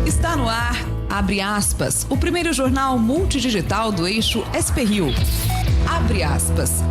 Está no ar, abre aspas, o primeiro jornal multidigital do eixo SP-Rio. Abre aspas.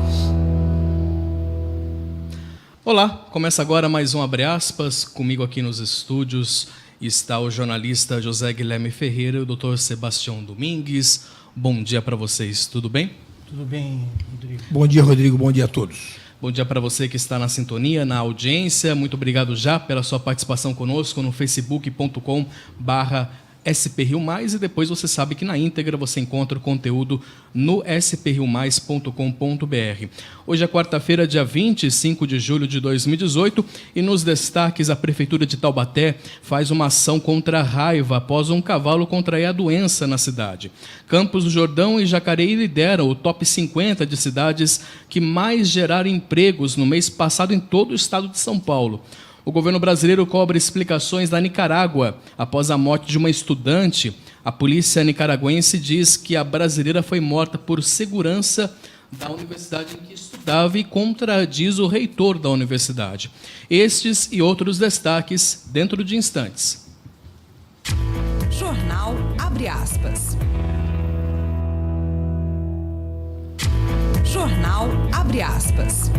Olá, começa agora mais um Abre Aspas. Comigo aqui nos estúdios está o jornalista José Guilherme Ferreira e o Dr. Sebastião Domingues. Bom dia para vocês, tudo bem? Tudo bem, Rodrigo. Bom dia, Rodrigo. Bom dia a todos. Bom dia para você que está na sintonia, na audiência. Muito obrigado já pela sua participação conosco no facebook.com/SPRio+, e depois você sabe que na íntegra você encontra o conteúdo no sprioMais.com.br. Hoje é quarta-feira, dia 25 de julho de 2018, e nos destaques a Prefeitura de Taubaté faz uma ação contra a raiva após um cavalo contrair a doença na cidade. Campos do Jordão e Jacareí lideram o top 50 de cidades que mais geraram empregos no mês passado em todo o estado de São Paulo. O governo brasileiro cobra explicações da Nicarágua após a morte de uma estudante. A polícia nicaragüense diz que a brasileira foi morta por segurança da universidade em que estudava e contradiz o reitor da universidade. Estes e outros destaques dentro de instantes. Jornal Abre Aspas. Jornal Abre Aspas.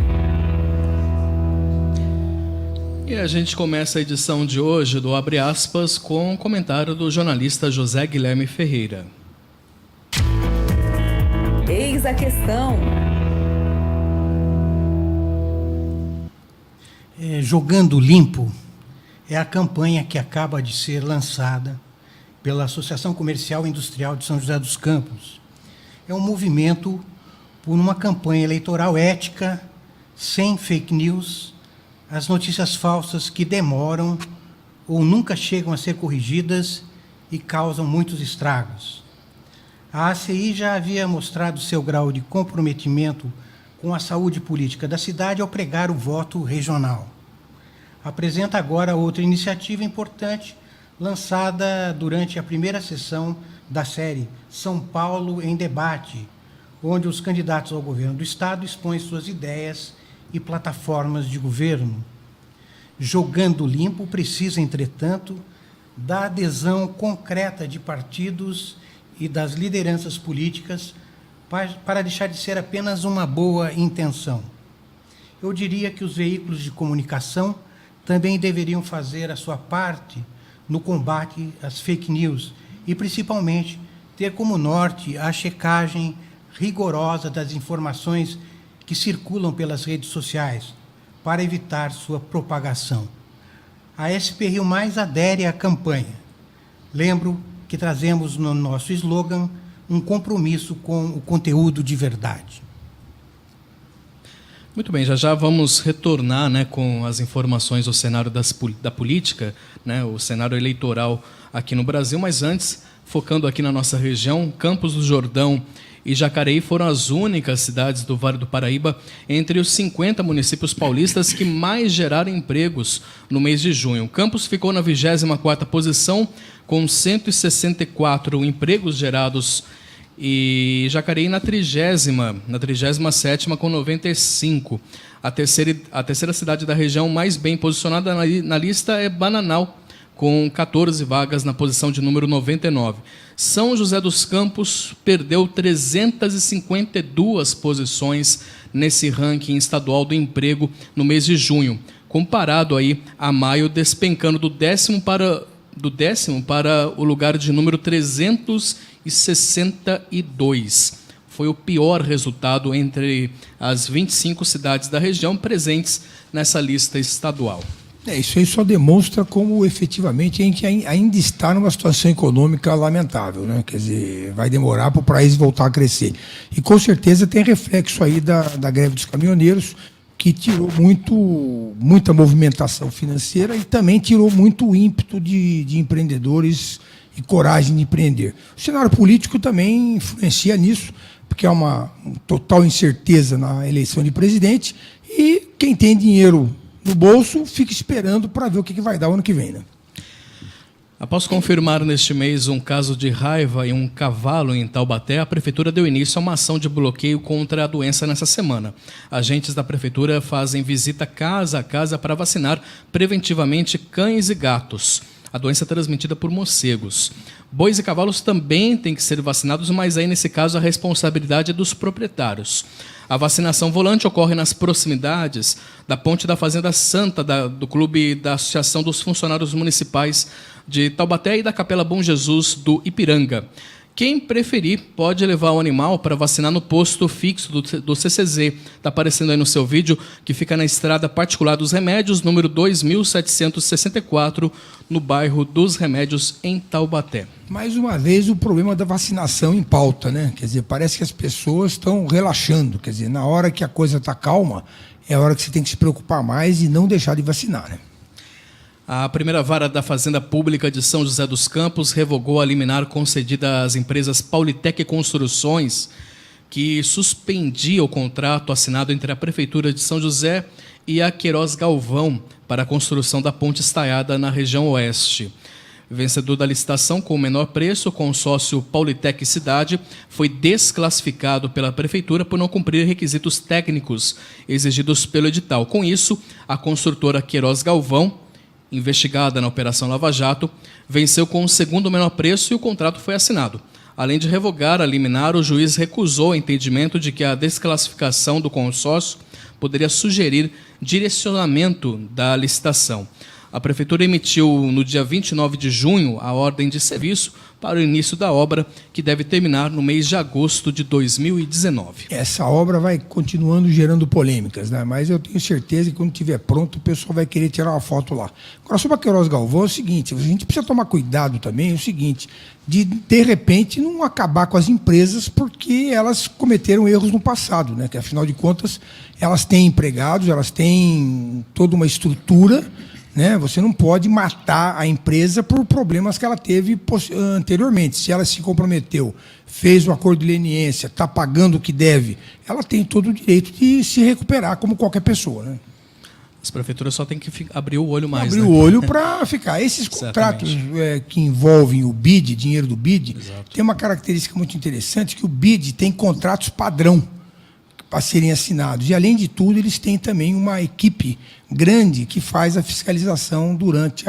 E a gente começa a edição de hoje do Abre Aspas com um comentário do jornalista José Guilherme Ferreira. Eis a questão. Jogando Limpo é a campanha que acaba de ser lançada pela Associação Comercial e Industrial de São José dos Campos. É um movimento por uma campanha eleitoral ética, sem fake news, as notícias falsas que demoram ou nunca chegam a ser corrigidas e causam muitos estragos. A ACI já havia mostrado seu grau de comprometimento com a saúde política da cidade ao pregar o voto regional. Apresenta agora outra iniciativa importante, lançada durante a primeira sessão da série São Paulo em Debate, onde os candidatos ao governo do Estado expõem suas ideias e plataformas de governo. Jogando Limpo precisa, entretanto, da adesão concreta de partidos e das lideranças políticas para deixar de ser apenas uma boa intenção. Eu diria que os veículos de comunicação também deveriam fazer a sua parte no combate às fake news e, principalmente, ter como norte a checagem rigorosa das informações que circulam pelas redes sociais, para evitar sua propagação. A SP-Rio+ adere à campanha. Lembro que trazemos no nosso slogan um compromisso com o conteúdo de verdade. Muito bem, já vamos retornar, com as informações do cenário da política, o cenário eleitoral aqui no Brasil, mas antes, focando aqui na nossa região, Campos do Jordão e Jacareí foram as únicas cidades do Vale do Paraíba entre os 50 municípios paulistas que mais geraram empregos no mês de junho. Campos ficou na 24ª posição, com 164 empregos gerados, e Jacareí na 37ª, com 95. A terceira cidade da região mais bem posicionada na lista é Bananal, com 14 vagas na posição de número 99. São José dos Campos perdeu 352 posições nesse ranking estadual do emprego no mês de junho, comparado aí a maio, despencando do décimo para o lugar de número 362. Foi o pior resultado entre as 25 cidades da região presentes nessa lista estadual. Isso aí só demonstra como efetivamente a gente ainda está numa situação econômica lamentável, né? Quer dizer, vai demorar para o país voltar a crescer. E com certeza tem reflexo aí da greve dos caminhoneiros, que tirou muita movimentação financeira e também tirou muito ímpeto de empreendedores e coragem de empreender. O cenário político também influencia nisso, porque há uma total incerteza na eleição de presidente e quem tem dinheiro no bolso fica esperando para ver o que vai dar o ano que vem, né? Após confirmar neste mês um caso de raiva em um cavalo em Taubaté, a Prefeitura deu início a uma ação de bloqueio contra a doença nessa semana. Agentes da Prefeitura fazem visita casa a casa para vacinar preventivamente cães e gatos. A doença é transmitida por morcegos. Bois e cavalos também têm que ser vacinados, mas aí, nesse caso, a responsabilidade é dos proprietários. A vacinação volante ocorre nas proximidades da Ponte da Fazenda Santa, do Clube da Associação dos Funcionários Municipais de Taubaté e da Capela Bom Jesus do Ipiranga. Quem preferir pode levar o animal para vacinar no posto fixo do CCZ. Está aparecendo aí no seu vídeo, que fica na Estrada Particular dos Remédios, número 2764, no bairro dos Remédios, em Taubaté. Mais uma vez, o problema da vacinação em pauta, né? Quer dizer, parece que as pessoas estão relaxando. Quer dizer, na hora que a coisa está calma, é a hora que você tem que se preocupar mais e não deixar de vacinar, né? A primeira vara da Fazenda Pública de São José dos Campos revogou a liminar concedida às empresas Paulitec Construções, que suspendia o contrato assinado entre a Prefeitura de São José e a Queiroz Galvão para a construção da ponte estaiada na região oeste. Vencedor da licitação com o menor preço, o consórcio Paulitec Cidade foi desclassificado pela Prefeitura por não cumprir requisitos técnicos exigidos pelo edital. Com isso, a construtora Queiroz Galvão, investigada na Operação Lava Jato, venceu com o segundo menor preço e o contrato foi assinado. Além de revogar a liminar, o juiz recusou o entendimento de que a desclassificação do consórcio poderia sugerir direcionamento da licitação. A Prefeitura emitiu, no dia 29 de junho, a ordem de serviço para o início da obra, que deve terminar no mês de agosto de 2019. Essa obra vai continuando gerando polêmicas, né? Mas eu tenho certeza que quando estiver pronto, o pessoal vai querer tirar uma foto lá. Agora, sobre a Queiroz Galvão, é o seguinte, a gente precisa tomar cuidado também, é o seguinte, de repente, não acabar com as empresas porque elas cometeram erros no passado, né? Que, afinal de contas, elas têm empregados, elas têm toda uma estrutura, né? Você não pode matar a empresa por problemas que ela teve anteriormente. Se ela se comprometeu, fez o acordo de leniência, está pagando o que deve, ela tem todo o direito de se recuperar como qualquer pessoa, né? As prefeituras só têm que abrir o olho mais. Abrir o olho para ficar. Esses contratos que envolvem o BID, dinheiro do BID, exato, tem uma característica muito interessante, que o BID tem contratos padrão para serem assinados. E, além de tudo, eles têm também uma equipe grande que faz a fiscalização durante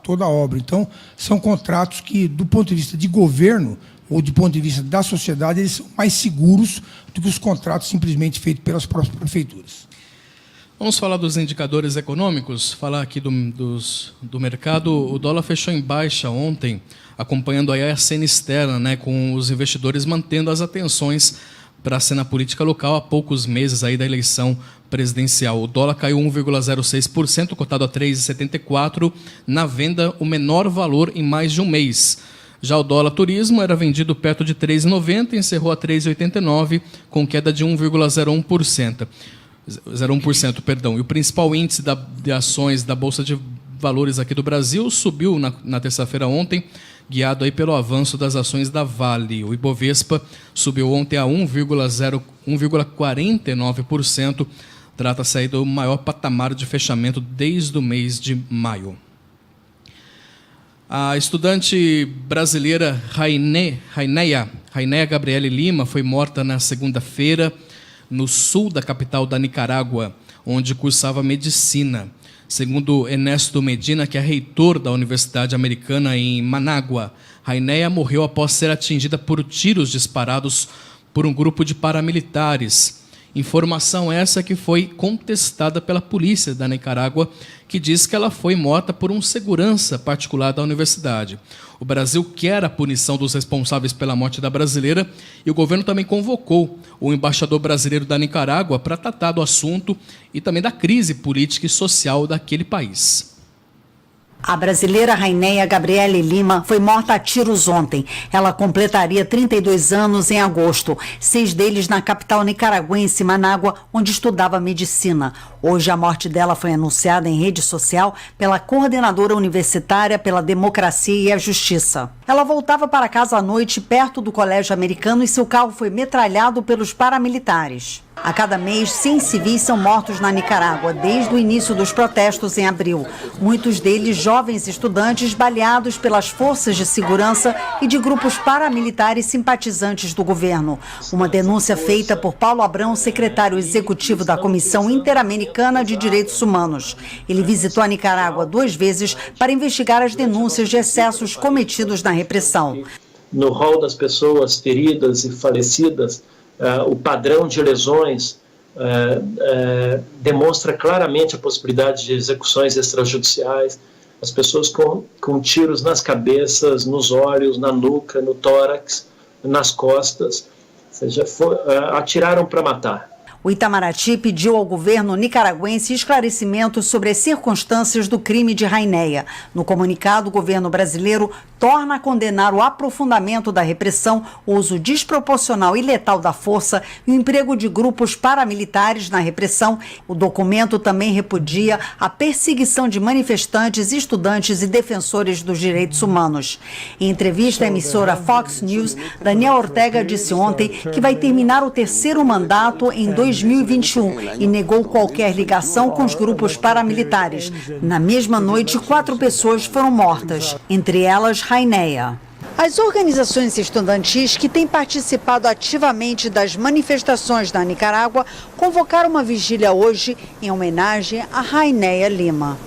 toda a obra. Então, são contratos que, do ponto de vista de governo ou do ponto de vista da sociedade, eles são mais seguros do que os contratos simplesmente feitos pelas próprias prefeituras. Vamos falar dos indicadores econômicos, falar aqui do mercado. O dólar fechou em baixa ontem, acompanhando aí a cena externa, né, com os investidores mantendo as atenções para a cena política local há poucos meses aí da eleição presidencial. O dólar caiu 1,06%, cotado a 3,74, na venda o menor valor em mais de um mês. Já o dólar turismo era vendido perto de 3,90, encerrou a 3,89, com queda de 1,01%. E o principal índice de ações da Bolsa de Valores aqui do Brasil subiu na terça-feira ontem, guiado aí pelo avanço das ações da Vale. O Ibovespa subiu ontem a 1,49%, trata-se aí do maior patamar de fechamento desde o mês de maio. A estudante brasileira Raineia Gabriele Lima foi morta na segunda-feira no sul da capital da Nicarágua, onde cursava medicina. Segundo Ernesto Medina, que é reitor da Universidade Americana em Manágua, Raineia morreu após ser atingida por tiros disparados por um grupo de paramilitares. Informação essa que foi contestada pela polícia da Nicarágua, que diz que ela foi morta por um segurança particular da universidade. O Brasil quer a punição dos responsáveis pela morte da brasileira e o governo também convocou o embaixador brasileiro da Nicarágua para tratar do assunto e também da crise política e social daquele país. A brasileira Raineia Gabriele Lima foi morta a tiros ontem. Ela completaria 32 anos em agosto, 6 deles na capital nicaragüense, Manágua, onde estudava medicina. Hoje a morte dela foi anunciada em rede social pela coordenadora universitária pela Democracia e a Justiça. Ela voltava para casa à noite perto do Colégio Americano e seu carro foi metralhado pelos paramilitares. A cada mês, 100 civis são mortos na Nicarágua, desde o início dos protestos em abril. Muitos deles jovens estudantes baleados pelas forças de segurança e de grupos paramilitares simpatizantes do governo. Uma denúncia feita por Paulo Abrão, secretário executivo da Comissão Interamericana de Direitos Humanos. Ele visitou a Nicarágua 2 vezes para investigar as denúncias de excessos cometidos na repressão. No rol das pessoas feridas e falecidas, o padrão de lesões demonstra claramente a possibilidade de execuções extrajudiciais, as pessoas com tiros nas cabeças, nos olhos, na nuca, no tórax, nas costas, ou seja, atiraram para matar. O Itamaraty pediu ao governo nicaragüense esclarecimentos sobre as circunstâncias do crime de Rainéia. No comunicado, o governo brasileiro torna a condenar o aprofundamento da repressão, o uso desproporcional e letal da força e o emprego de grupos paramilitares na repressão. O documento também repudia a perseguição de manifestantes, estudantes e defensores dos direitos humanos. Em entrevista à emissora Fox News, Daniel Ortega disse ontem que vai terminar o 3º mandato em 2021 e negou qualquer ligação com os grupos paramilitares. Na mesma noite, 4 pessoas foram mortas, entre elas Rainéia. As organizações estudantis que têm participado ativamente das manifestações na Nicarágua convocaram uma vigília hoje em homenagem a Rainéia Lima.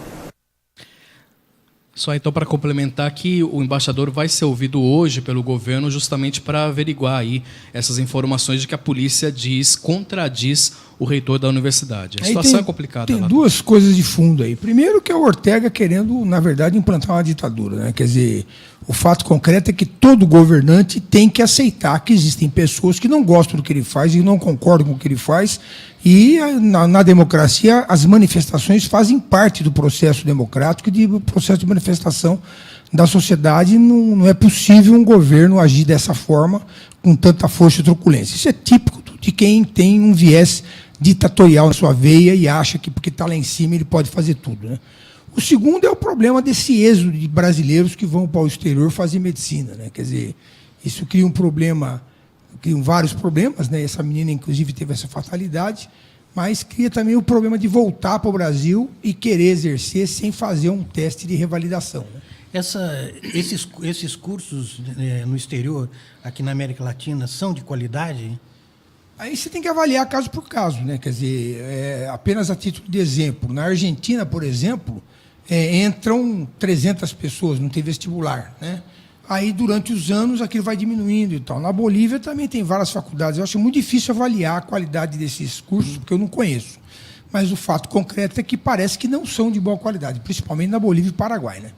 Só então para complementar que o embaixador vai ser ouvido hoje pelo governo justamente para averiguar aí essas informações de que a polícia contradiz o reitor da universidade. A situação é complicada. Tem 2 coisas de fundo aí. Primeiro que é o Ortega querendo, na verdade, implantar uma ditadura, né? Quer dizer, o fato concreto é que todo governante tem que aceitar que existem pessoas que não gostam do que ele faz e não concordam com o que ele faz. E na democracia as manifestações fazem parte do processo democrático e do processo de manifestação da sociedade. Não é possível um governo agir dessa forma com tanta força e truculência. Isso é típico de quem tem um viés ditatorial na sua veia e acha que porque está lá em cima ele pode fazer tudo, né? O segundo é o problema desse êxodo de brasileiros que vão para o exterior fazer medicina, né? Quer dizer, isso cria um problema, criam vários problemas, né? Essa menina, inclusive, teve essa fatalidade, mas cria também o problema de voltar para o Brasil e querer exercer sem fazer um teste de revalidação, né? Esses cursos no exterior, aqui na América Latina, são de qualidade? Aí você tem que avaliar caso por caso, né? Quer dizer, apenas a título de exemplo. Na Argentina, por exemplo, entram 300 pessoas, não tem vestibular, né? Aí, durante os anos, aquilo vai diminuindo e tal. Na Bolívia também tem várias faculdades. Eu acho muito difícil avaliar a qualidade desses cursos, porque eu não conheço. Mas o fato concreto é que parece que não são de boa qualidade, principalmente na Bolívia e Paraguai, né?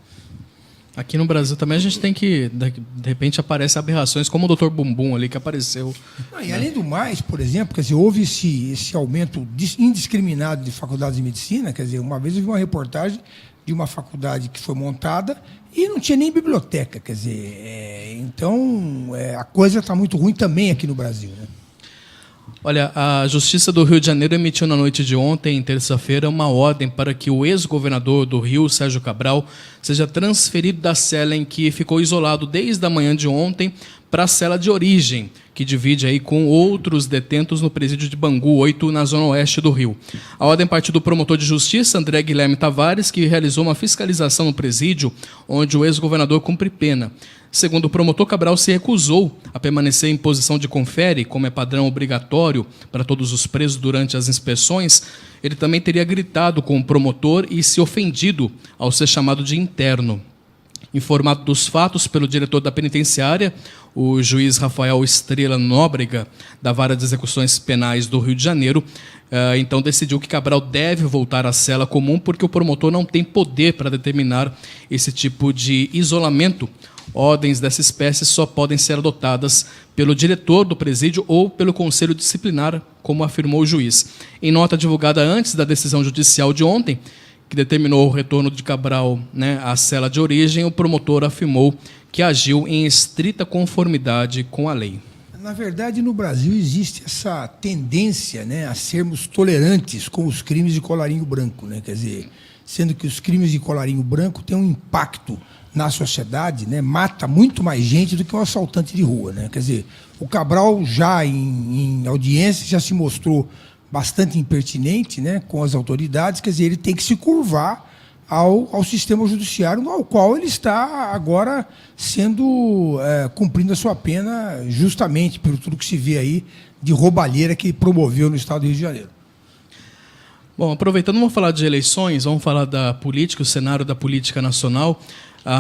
Aqui no Brasil também a gente tem que, de repente, aparecem aberrações como o Dr. Bumbum ali, que apareceu. Não, e além do mais, por exemplo, quer dizer, houve esse aumento indiscriminado de faculdades de medicina. Quer dizer, uma vez eu vi uma reportagem de uma faculdade que foi montada e não tinha nem biblioteca. Quer dizer, então a coisa está muito ruim também aqui no Brasil, né? Olha, a Justiça do Rio de Janeiro emitiu na noite de ontem, terça-feira, uma ordem para que o ex-governador do Rio, Sérgio Cabral, seja transferido da cela em que ficou isolado desde a manhã de ontem para a cela de origem, que divide aí com outros detentos no presídio de Bangu 8, na zona oeste do Rio. A ordem partiu do promotor de justiça, André Guilherme Tavares, que realizou uma fiscalização no presídio, onde o ex-governador cumpre pena. Segundo o promotor, Cabral se recusou a permanecer em posição de confere, como é padrão obrigatório para todos os presos durante as inspeções. Ele também teria gritado com o promotor e se ofendido ao ser chamado de interno. Informado dos fatos pelo diretor da penitenciária, o juiz Rafael Estrela Nóbrega, da Vara de Execuções Penais do Rio de Janeiro, então decidiu que Cabral deve voltar à cela comum porque o promotor não tem poder para determinar esse tipo de isolamento. Ordens dessa espécie só podem ser adotadas pelo diretor do presídio ou pelo conselho disciplinar, como afirmou o juiz. Em nota divulgada antes da decisão judicial de ontem, que determinou o retorno de Cabral, né, à cela de origem, o promotor afirmou que agiu em estrita conformidade com a lei. Na verdade, no Brasil existe essa tendência, né, a sermos tolerantes com os crimes de colarinho branco, né? Quer dizer, sendo que os crimes de colarinho branco têm um impacto na sociedade, né, mata muito mais gente do que um assaltante de rua, né? Quer dizer, o Cabral já em audiência já se mostrou bastante impertinente, né, com as autoridades. Quer dizer, ele tem que se curvar ao sistema judiciário, ao qual ele está agora cumprindo a sua pena, justamente pelo tudo que se vê aí de roubalheira que promoveu no estado do Rio de Janeiro. Bom, aproveitando, vamos falar de eleições, vamos falar da política, o cenário da política nacional.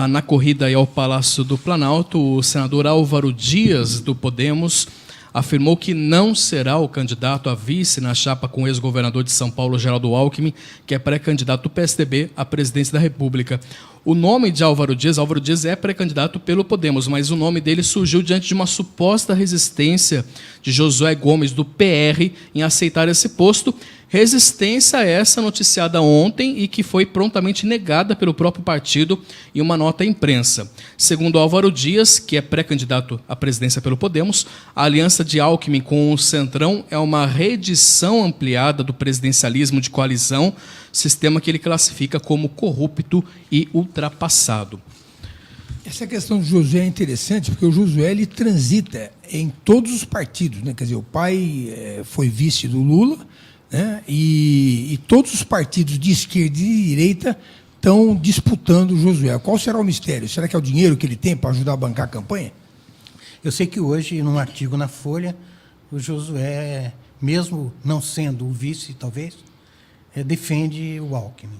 Na corrida aí ao Palácio do Planalto, o senador Álvaro Dias, do Podemos, afirmou que não será o candidato a vice na chapa com o ex-governador de São Paulo, Geraldo Alckmin, que é pré-candidato do PSDB à presidência da República. O nome de Álvaro Dias é pré-candidato pelo Podemos, mas o nome dele surgiu diante de uma suposta resistência de Josué Gomes, do PR, em aceitar esse posto. Resistência essa noticiada ontem e que foi prontamente negada pelo próprio partido em uma nota à imprensa. Segundo Álvaro Dias, que é pré-candidato à presidência pelo Podemos, a aliança de Alckmin com o Centrão é uma reedição ampliada do presidencialismo de coalizão, sistema que ele classifica como corrupto e ultrapassado. Essa questão do Josué é interessante, porque o Josué ele transita em todos os partidos, né? Quer dizer, o pai foi vice do Lula, né? E todos os partidos de esquerda e de direita estão disputando o Josué. Qual será o mistério? Será que é o dinheiro que ele tem para ajudar a bancar a campanha? Eu sei que hoje, num artigo na Folha, o Josué, mesmo não sendo o vice, talvez, defende o Alckmin.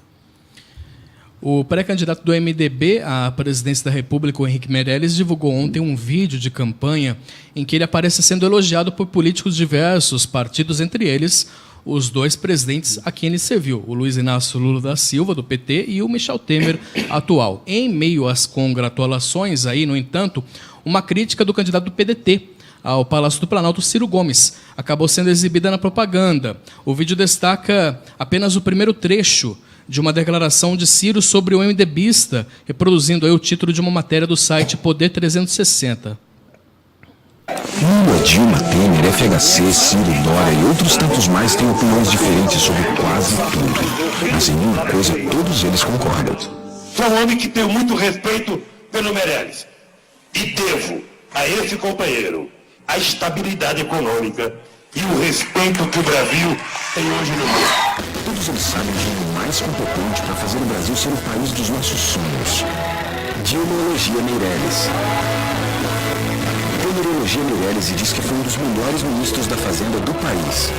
O pré-candidato do MDB à presidência da República, o Henrique Meirelles, divulgou ontem um vídeo de campanha em que ele aparece sendo elogiado por políticos de diversos partidos, entre eles os dois presidentes a quem ele serviu, o Luiz Inácio Lula da Silva, do PT, e o Michel Temer, atual. Em meio às congratulações, aí, no entanto, uma crítica do candidato do PDT ao Palácio do Planalto, Ciro Gomes, acabou sendo exibida na propaganda. O vídeo destaca apenas o primeiro trecho de uma declaração de Ciro sobre o MDBista, reproduzindo aí o título de uma matéria do site Poder 360. Lula, Dilma, Temer, FHC, Ciro, Dória e outros tantos mais têm opiniões diferentes sobre quase tudo. Mas em uma coisa todos eles concordam. Sou um homem que tenho muito respeito pelo Meirelles. E devo a esse companheiro a estabilidade econômica e o respeito que o Brasil tem hoje no mundo. Todos eles sabem quem é o mais competente para fazer o Brasil ser o país dos nossos sonhos. Dilma elogia Meirelles. Temer elogia Meirelles e diz que foi um dos melhores ministros da Fazenda do país.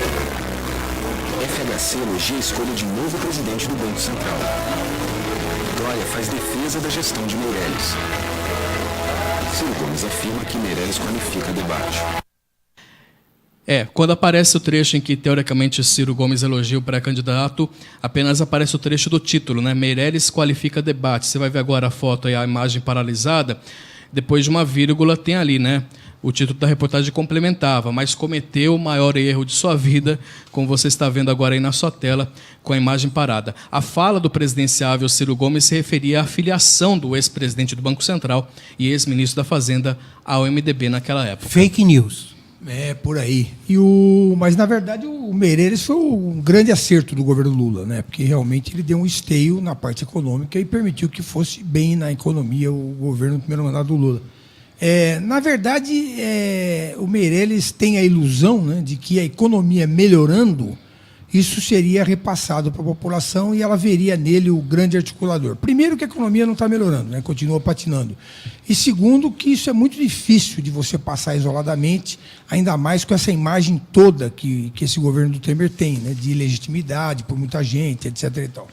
FHC elogia a escolha de novo presidente do Banco Central. Dória faz defesa da gestão de Meirelles. Ciro Gomes afirma que Meirelles qualifica debate. Quando aparece o trecho em que, teoricamente, Ciro Gomes elogia o pré-candidato, apenas aparece o trecho do título, né? Meirelles qualifica debate. Você vai ver agora a foto e a imagem paralisada. Depois de uma vírgula tem ali, né? O título da reportagem complementava, mas cometeu o maior erro de sua vida, como você está vendo agora aí na sua tela, com a imagem parada. A fala do presidenciável Ciro Gomes se referia à filiação do ex-presidente do Banco Central e ex-ministro da Fazenda ao MDB naquela época. Fake news. Por aí. Mas, na verdade, o Meirelles foi um grande acerto do governo Lula, né? Porque realmente ele deu um esteio na parte econômica e permitiu que fosse bem na economia o governo do primeiro mandato do Lula. Na verdade, o Meirelles tem a ilusão, né, de que a economia melhorando, isso seria repassado para a população e ela veria nele o grande articulador. Primeiro, que a economia não está melhorando, né, continua patinando. E segundo, que isso é muito difícil de você passar isoladamente, ainda mais com essa imagem toda que esse governo do Temer tem, né, de legitimidade por muita gente, etc. e tal.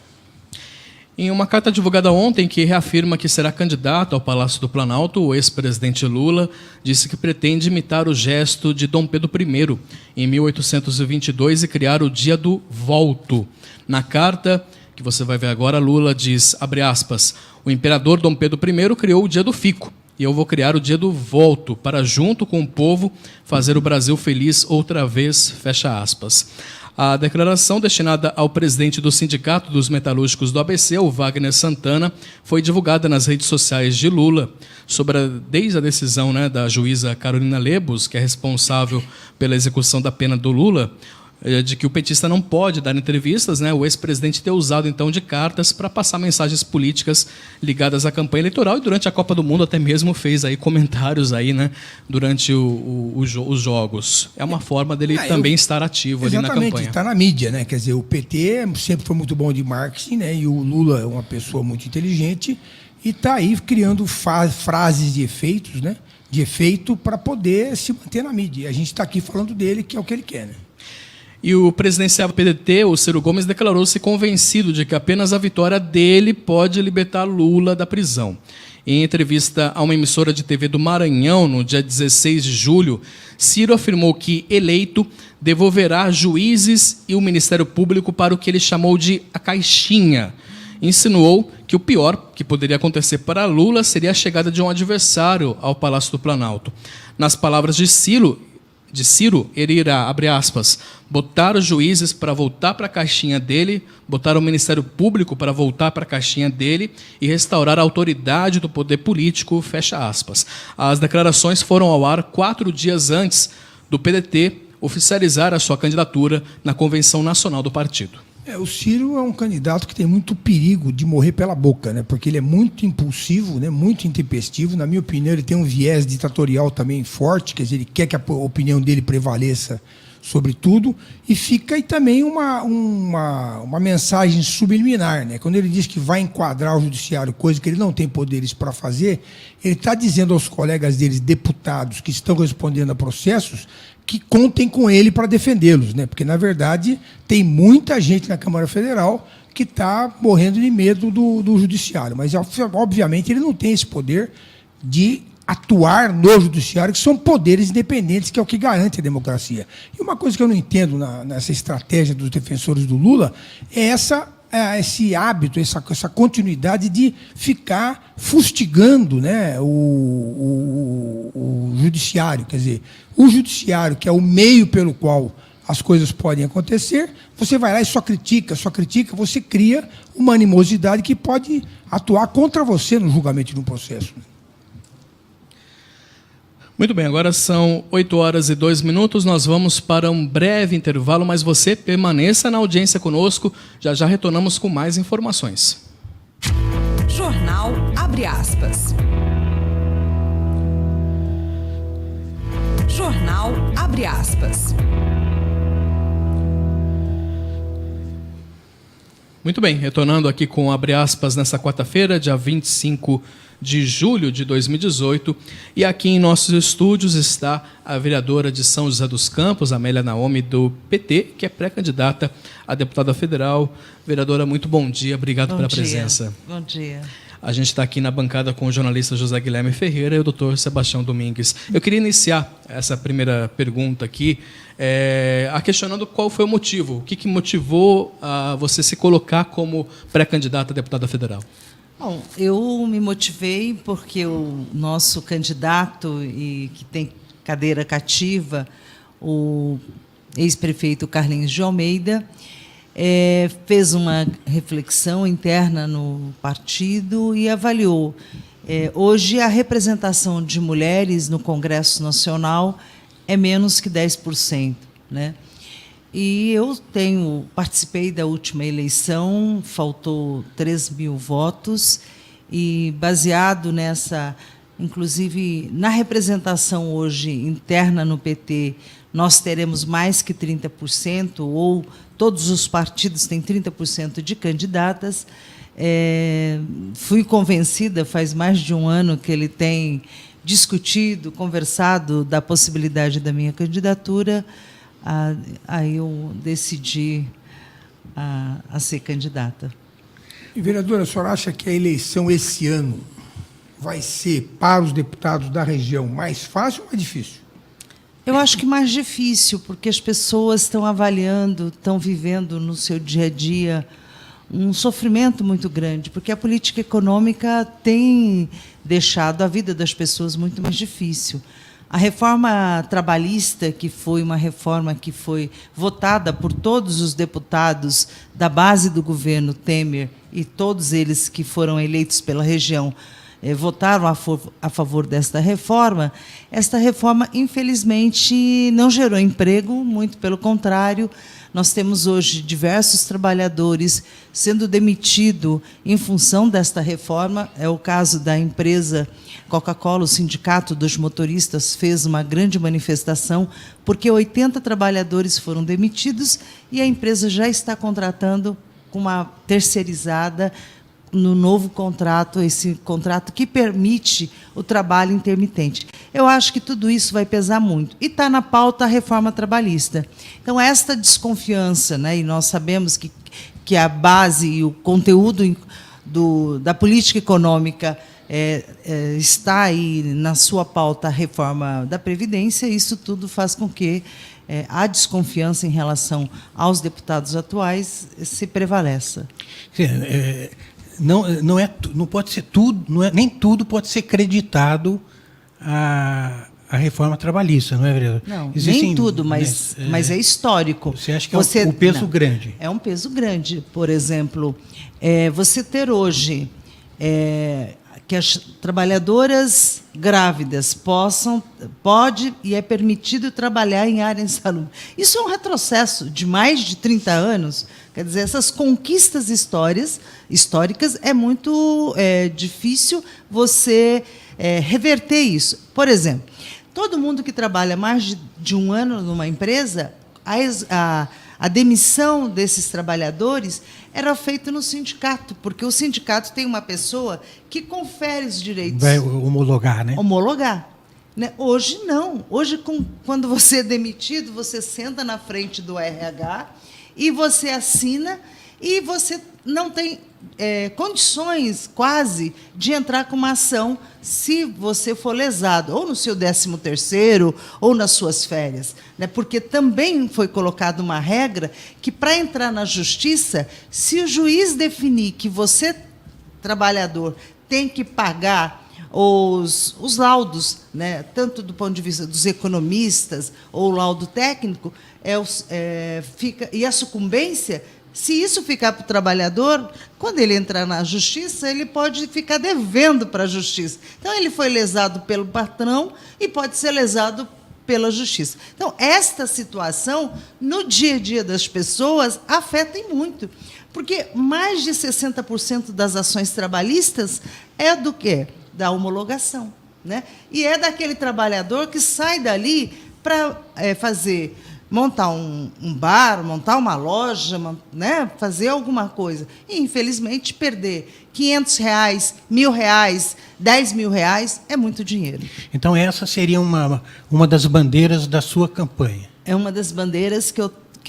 Em uma carta divulgada ontem que reafirma que será candidato ao Palácio do Planalto, o ex-presidente Lula disse que pretende imitar o gesto de Dom Pedro I em 1822 e criar o Dia do Volto. Na carta, que você vai ver agora, Lula diz, abre aspas, o imperador Dom Pedro I criou o Dia do Fico e eu vou criar o Dia do Volto para, junto com o povo, fazer o Brasil feliz outra vez, fecha aspas. A declaração destinada ao presidente do Sindicato dos Metalúrgicos do ABC, o Wagner Santana, foi divulgada nas redes sociais de Lula desde a decisão, né, da juíza Carolina Lebos, que é responsável pela execução da pena do Lula. de que o petista não pode dar entrevistas, né? O ex-presidente ter usado, então, de cartas para passar mensagens políticas ligadas à campanha eleitoral, e durante a Copa do Mundo até mesmo fez aí comentários aí, né? Durante os jogos. É uma forma dele também estar ativo ali na campanha. Exatamente, está na mídia, né? Quer dizer, o PT sempre foi muito bom de marketing, né? E o Lula é uma pessoa muito inteligente e está aí criando frases de efeitos, né? De efeito para poder se manter na mídia. E a gente está aqui falando dele, que é o que ele quer, né? E o presidenciável PDT, o Ciro Gomes, declarou-se convencido de que apenas a vitória dele pode libertar Lula da prisão. Em entrevista a uma emissora de TV do Maranhão, no dia 16 de julho, Ciro afirmou que, eleito, devolverá juízes e o Ministério Público para o que ele chamou de a caixinha. Insinuou que o pior que poderia acontecer para Lula seria a chegada de um adversário ao Palácio do Planalto. Nas palavras de Ciro, ele irá, abre aspas, botar os juízes para voltar para a caixinha dele, botar o Ministério Público para voltar para a caixinha dele e restaurar a autoridade do poder político, fecha aspas. As declarações foram ao ar 4 dias antes do PDT oficializar a sua candidatura na Convenção Nacional do partido. O Ciro é um candidato que tem muito perigo de morrer pela boca, né? Porque ele é muito impulsivo, né? Muito intempestivo. Na minha opinião, ele tem um viés ditatorial também forte, quer dizer, ele quer que a opinião dele prevaleça sobre tudo, e fica aí também uma mensagem subliminar, né? Quando ele diz que vai enquadrar o judiciário, coisa que ele não tem poderes para fazer, ele está dizendo aos colegas deles, deputados, que estão respondendo a processos, que contem com ele para defendê-los, né? Porque, na verdade, tem muita gente na Câmara Federal que está morrendo de medo do judiciário. Mas, obviamente, ele não tem esse poder de atuar no judiciário, que são poderes independentes, que é o que garante a democracia. E uma coisa que eu não entendo nessa estratégia dos defensores do Lula é esse hábito, essa continuidade de ficar fustigando, né, o judiciário. Quer dizer, o judiciário, que é o meio pelo qual as coisas podem acontecer, você vai lá e só critica, você cria uma animosidade que pode atuar contra você no julgamento de um processo. Muito bem, agora são 8h02, nós vamos para um breve intervalo, mas você permaneça na audiência conosco, já retornamos com mais informações. Jornal Abre Aspas. Jornal Abre Aspas. Muito bem, retornando aqui com Abre Aspas nessa quarta-feira, dia 25 de julho de 2018, e aqui em nossos estúdios está a vereadora de São José dos Campos, Amélia Naomi, do PT, que é pré-candidata a deputada federal. Vereadora, muito bom dia, obrigado pela presença. Bom dia. A gente está aqui na bancada com o jornalista José Guilherme Ferreira e o doutor Sebastião Domingues. Eu queria iniciar essa primeira pergunta aqui, questionando qual foi o motivo, o que motivou a você se colocar como pré-candidata a deputada federal. Bom, eu me motivei porque o nosso candidato, e que tem cadeira cativa, o ex-prefeito Carlinhos de Almeida, fez uma reflexão interna no partido e avaliou. Hoje, a representação de mulheres no Congresso Nacional é menos que 10%, né? E eu participei da última eleição, faltou 3.000 votos, e baseado nessa, inclusive na representação hoje interna no PT, nós teremos mais que 30%, ou todos os partidos têm 30% de candidatas. Fui convencida, faz mais de um ano que ele tem discutido, conversado da possibilidade da minha candidatura. Aí eu decidi a ser candidata. E, vereadora, a senhora acha que a eleição esse ano vai ser, para os deputados da região, mais fácil ou mais difícil? Eu acho que mais difícil, porque as pessoas estão avaliando, estão vivendo no seu dia a dia um sofrimento muito grande, porque a política econômica tem deixado a vida das pessoas muito mais difícil. A reforma trabalhista, que foi uma reforma que foi votada por todos os deputados da base do governo Temer, e todos eles que foram eleitos pela região, votaram a favor desta reforma, esta reforma, infelizmente, não gerou emprego, muito pelo contrário. Nós temos hoje diversos trabalhadores sendo demitidos em função desta reforma. É o caso da empresa Coca-Cola. O Sindicato dos Motoristas fez uma grande manifestação, porque 80 trabalhadores foram demitidos e a empresa já está contratando com uma terceirizada no novo contrato, esse contrato que permite o trabalho intermitente. Eu acho que tudo isso vai pesar muito. E está na pauta a reforma trabalhista. Então, esta desconfiança, né, e nós sabemos que a base e o conteúdo da política econômica está aí na sua pauta a reforma da Previdência, isso tudo faz com que a desconfiança em relação aos deputados atuais se prevaleça. Não pode ser tudo, nem tudo pode ser creditado à reforma trabalhista, não é, vereador? Não, nem tudo, mas é histórico. Você acha que é um peso grande? É um peso grande. Por exemplo, você ter hoje que as trabalhadoras grávidas pode e é permitido trabalhar em área insalubre. Isso é um retrocesso de mais de 30 anos. Quer dizer, essas conquistas históricas é muito difícil você reverter isso. Por exemplo, todo mundo que trabalha mais de um ano numa empresa, a demissão desses trabalhadores era feita no sindicato, porque o sindicato tem uma pessoa que confere os direitos. Vai homologar, né? Homologar. Né? Hoje, não. Hoje, quando você é demitido, você senta na frente do RH e você assina e você não tem condições, quase, de entrar com uma ação se você for lesado, ou no seu 13º, ou nas suas férias. Né? Porque também foi colocada uma regra que, para entrar na justiça, se o juiz definir que você, trabalhador, tem que pagar os laudos, né, tanto do ponto de vista dos economistas ou o laudo técnico, e a sucumbência, se isso ficar para o trabalhador, quando ele entrar na justiça, ele pode ficar devendo para a justiça. Então, ele foi lesado pelo patrão e pode ser lesado pela justiça. Então, esta situação, no dia a dia das pessoas, afeta muito. Porque mais de 60% das ações trabalhistas é do quê? Da homologação. Né? E é daquele trabalhador que sai dali para montar um bar, montar uma loja, né, fazer alguma coisa. E, infelizmente, perder R$500, R$1.000, R$10.000 é muito dinheiro. Então, essa seria uma das bandeiras da sua campanha. É uma das bandeiras que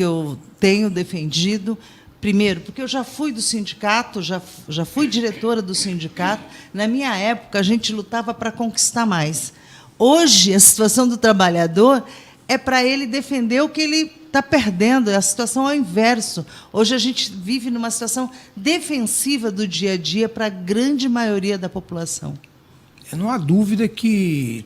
eu tenho defendido. Primeiro, porque eu já fui do sindicato, já fui diretora do sindicato. Na minha época, a gente lutava para conquistar mais. Hoje, a situação do trabalhador é para ele defender o que ele está perdendo. A situação é o inverso. Hoje a gente vive numa situação defensiva do dia a dia para a grande maioria da população. Não há dúvida que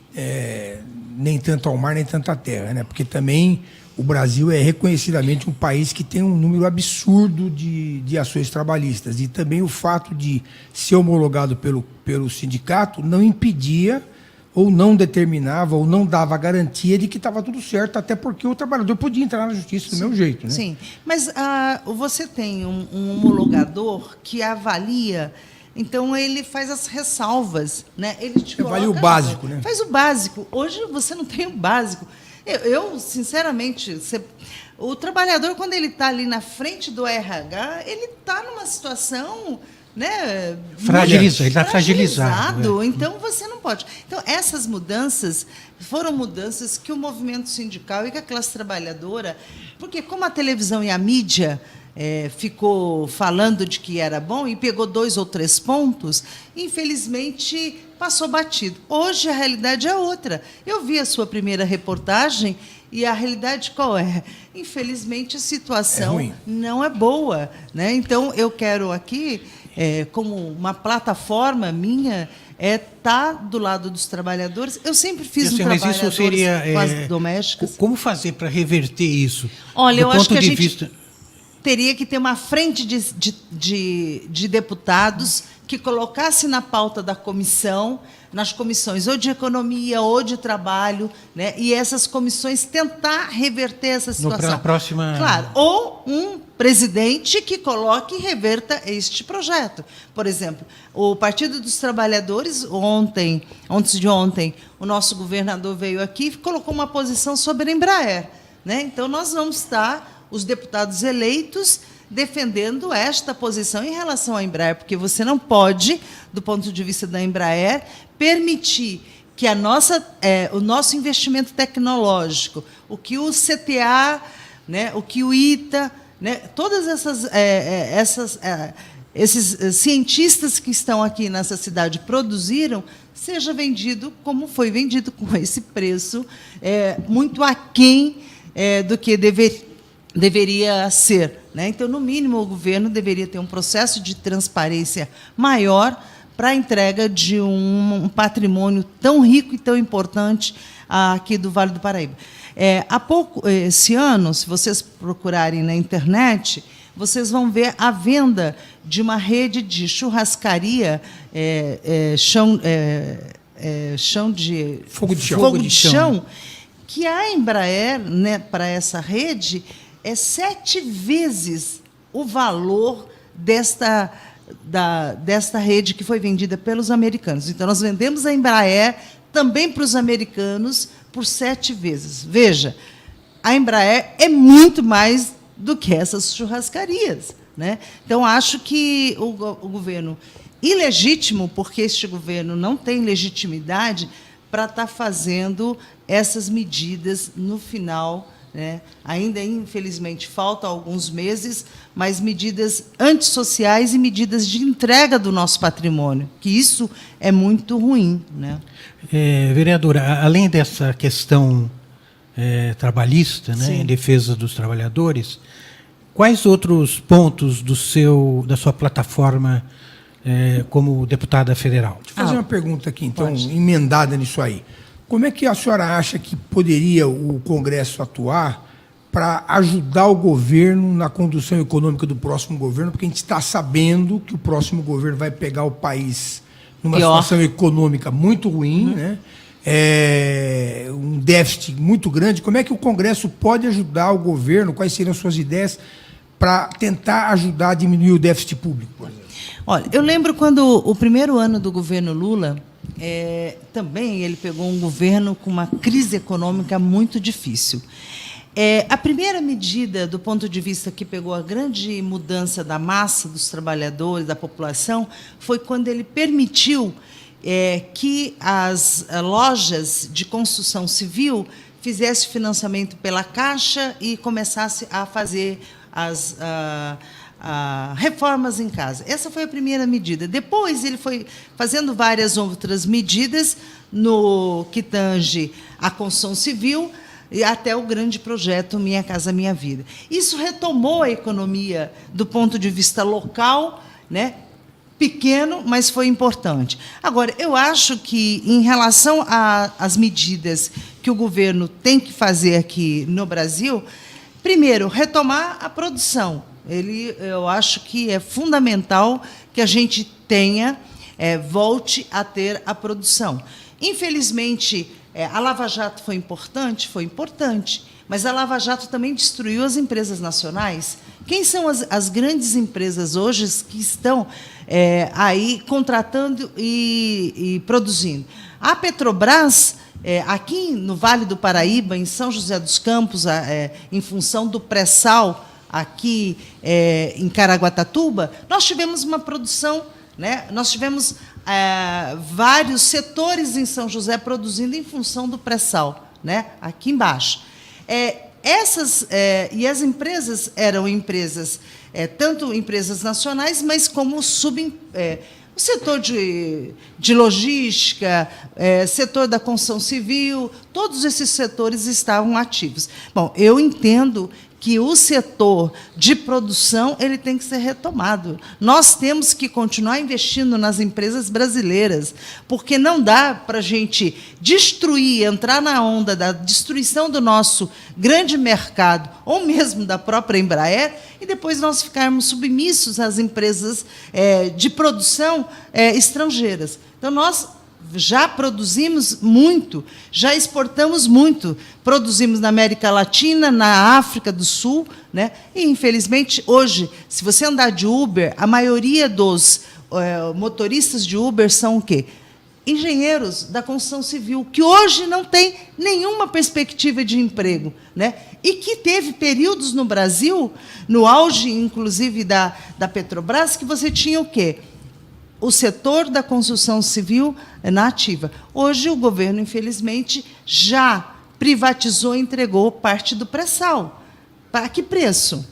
nem tanto ao mar, nem tanto à terra, né? Porque também o Brasil é reconhecidamente um país que tem um número absurdo de ações trabalhistas. E também o fato de ser homologado pelo sindicato não impedia, ou não determinava, ou não dava garantia de que estava tudo certo, até porque o trabalhador podia entrar na justiça do mesmo jeito. Né? Sim, mas você tem um homologador que avalia, então ele faz as ressalvas. Né? Ele te avalia o básico. Né? Faz o básico. Hoje você não tem o básico. Eu sinceramente, o trabalhador, quando ele está ali na frente do RH, ele está numa situação... Né? Ele está fragilizado. Então, você não pode. Então, essas mudanças foram mudanças que o movimento sindical e que a classe trabalhadora... Porque, como a televisão e a mídia ficou falando de que era bom e pegou 2 ou 3 pontos, infelizmente, passou batido. Hoje, a realidade é outra. Eu vi a sua primeira reportagem e a realidade qual é? Infelizmente, a situação não é boa. Né? Então, eu quero aqui... como uma plataforma minha, estar do lado dos trabalhadores. Eu sempre fiz mas isso seria quase domésticas. Como fazer para reverter isso? Olha, eu acho que a gente teria que ter uma frente de deputados que colocasse na pauta da comissão, nas comissões ou de economia ou de trabalho, né, e essas comissões tentar reverter essa situação. Na próxima... Claro, ou um presidente que coloque e reverta este projeto. Por exemplo, o Partido dos Trabalhadores, antes de ontem, o nosso governador veio aqui e colocou uma posição sobre a Embraer, né? Então, nós vamos estar, os deputados eleitos, defendendo esta posição em relação à Embraer, porque você não pode, do ponto de vista da Embraer, permitir que o nosso investimento tecnológico, o que o CTA, né, o que o ITA, né, todas esses cientistas que estão aqui nessa cidade produziram, seja vendido como foi vendido, com esse preço muito aquém do que deveria ser, né? Então, no mínimo, o governo deveria ter um processo de transparência maior para a entrega de um patrimônio tão rico e tão importante aqui do Vale do Paraíba. Esse ano, se vocês procurarem na internet, vocês vão ver a venda de uma rede de churrascaria, fogo de chão, que a Embraer, né, para essa rede, é 7 vezes o valor desta rede que foi vendida pelos americanos. Então, nós vendemos a Embraer também para os americanos por 7 vezes. Veja, a Embraer é muito mais do que essas churrascarias, né? Então, acho que o governo, ilegítimo, porque este governo não tem legitimidade para estar fazendo essas medidas no final, né? Ainda, infelizmente, faltam alguns meses, mas medidas antissociais e medidas de entrega do nosso patrimônio, que isso é muito ruim, né? Vereadora, além dessa questão trabalhista, né, em defesa dos trabalhadores, quais outros pontos da sua plataforma como deputada federal? Deixa eu fazer uma pergunta aqui, então, emendada nisso aí. Como é que a senhora acha que poderia o Congresso atuar para ajudar o governo na condução econômica do próximo governo? Porque a gente está sabendo que o próximo governo vai pegar o país numa situação econômica muito ruim, né? Um déficit muito grande. Como é que o Congresso pode ajudar o governo? Quais seriam as suas ideias para tentar ajudar a diminuir o déficit público, por exemplo? Olha, eu lembro quando o primeiro ano do governo Lula, também ele pegou um governo com uma crise econômica muito difícil. A primeira medida, do ponto de vista que pegou a grande mudança da massa dos trabalhadores, da população, foi quando ele permitiu que as lojas de construção civil fizessem financiamento pela Caixa e começasse a fazer as reformas em casa. Essa foi a primeira medida. Depois, ele foi fazendo várias outras medidas no que tange à construção civil e até o grande projeto Minha Casa Minha Vida. Isso retomou a economia do ponto de vista local, né? Pequeno, mas foi importante. Agora, eu acho que, em relação às medidas que o governo tem que fazer aqui no Brasil, primeiro, retomar a produção. Eu acho que é fundamental que a gente volte a ter a produção. Infelizmente, a Lava Jato foi importante, mas a Lava Jato também destruiu as empresas nacionais. Quem são as grandes empresas hoje que estão aí contratando e produzindo? A Petrobras, aqui no Vale do Paraíba, em São José dos Campos, em função do pré-sal, aqui em Caraguatatuba, nós tivemos uma produção, né? Nós tivemos vários setores em São José produzindo em função do pré-sal, né? Aqui embaixo. E as empresas eram empresas, tanto empresas nacionais, mas como o setor de logística, setor da construção civil, todos esses setores estavam ativos. Bom, eu entendo que o setor de produção ele tem que ser retomado. Nós temos que continuar investindo nas empresas brasileiras, porque não dá para a gente destruir, entrar na onda da destruição do nosso grande mercado, ou mesmo da própria Embraer, e depois nós ficarmos submissos às empresas de produção estrangeiras. Então, nós já produzimos muito, já exportamos muito. Produzimos na América Latina, na África do Sul, né? E, infelizmente, hoje, se você andar de Uber, a maioria dos motoristas de Uber são o quê? Engenheiros da construção civil, que hoje não tem nenhuma perspectiva de emprego, né? E que teve períodos no Brasil, no auge, inclusive, da Petrobras, que você tinha o quê? O setor da construção civil na ativa. Hoje, o governo, infelizmente, já privatizou e entregou parte do pré-sal. Para que preço?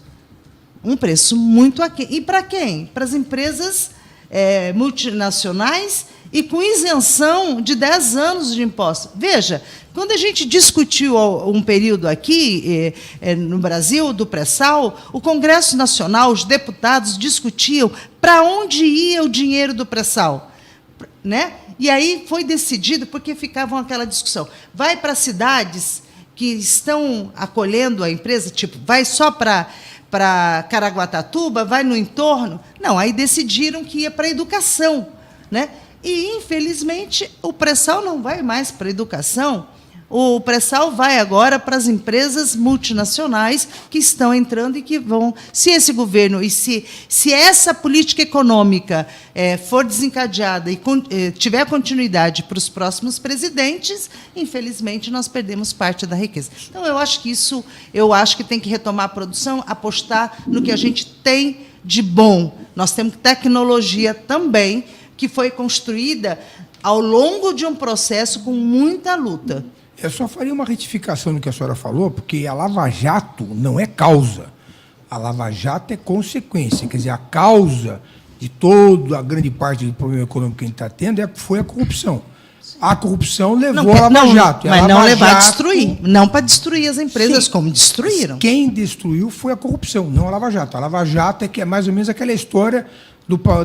Um preço muito aquém. E para quem? Para as empresas multinacionais e com isenção de 10 anos de imposto. Veja, quando a gente discutiu um período aqui, no Brasil, do pré-sal, o Congresso Nacional, os deputados discutiam para onde ia o dinheiro do pré-sal, né? E aí foi decidido, porque ficavam aquela discussão, vai para cidades que estão acolhendo a empresa, tipo, vai só para Caraguatatuba, vai no entorno? Não, aí decidiram que ia para a educação, né? E, infelizmente, o pré-sal não vai mais para a educação. O pré-sal vai agora para as empresas multinacionais que estão entrando e que vão... Se esse governo e se essa política econômica for desencadeada e tiver continuidade para os próximos presidentes, infelizmente, nós perdemos parte da riqueza. Então, eu acho que tem que retomar a produção, apostar no que a gente tem de bom. Nós temos tecnologia também, que foi construída ao longo de um processo com muita luta. Eu só faria uma retificação no que a senhora falou, porque a Lava Jato não é causa. A Lava Jato é consequência. Quer dizer, a causa de toda a grande parte do problema econômico que a gente está tendo foi a corrupção. A corrupção levou a Lava Jato. Mas não levar a destruir. Não para destruir as empresas, sim, como destruíram. Quem destruiu foi a corrupção, não a Lava Jato. A Lava Jato é mais ou menos aquela história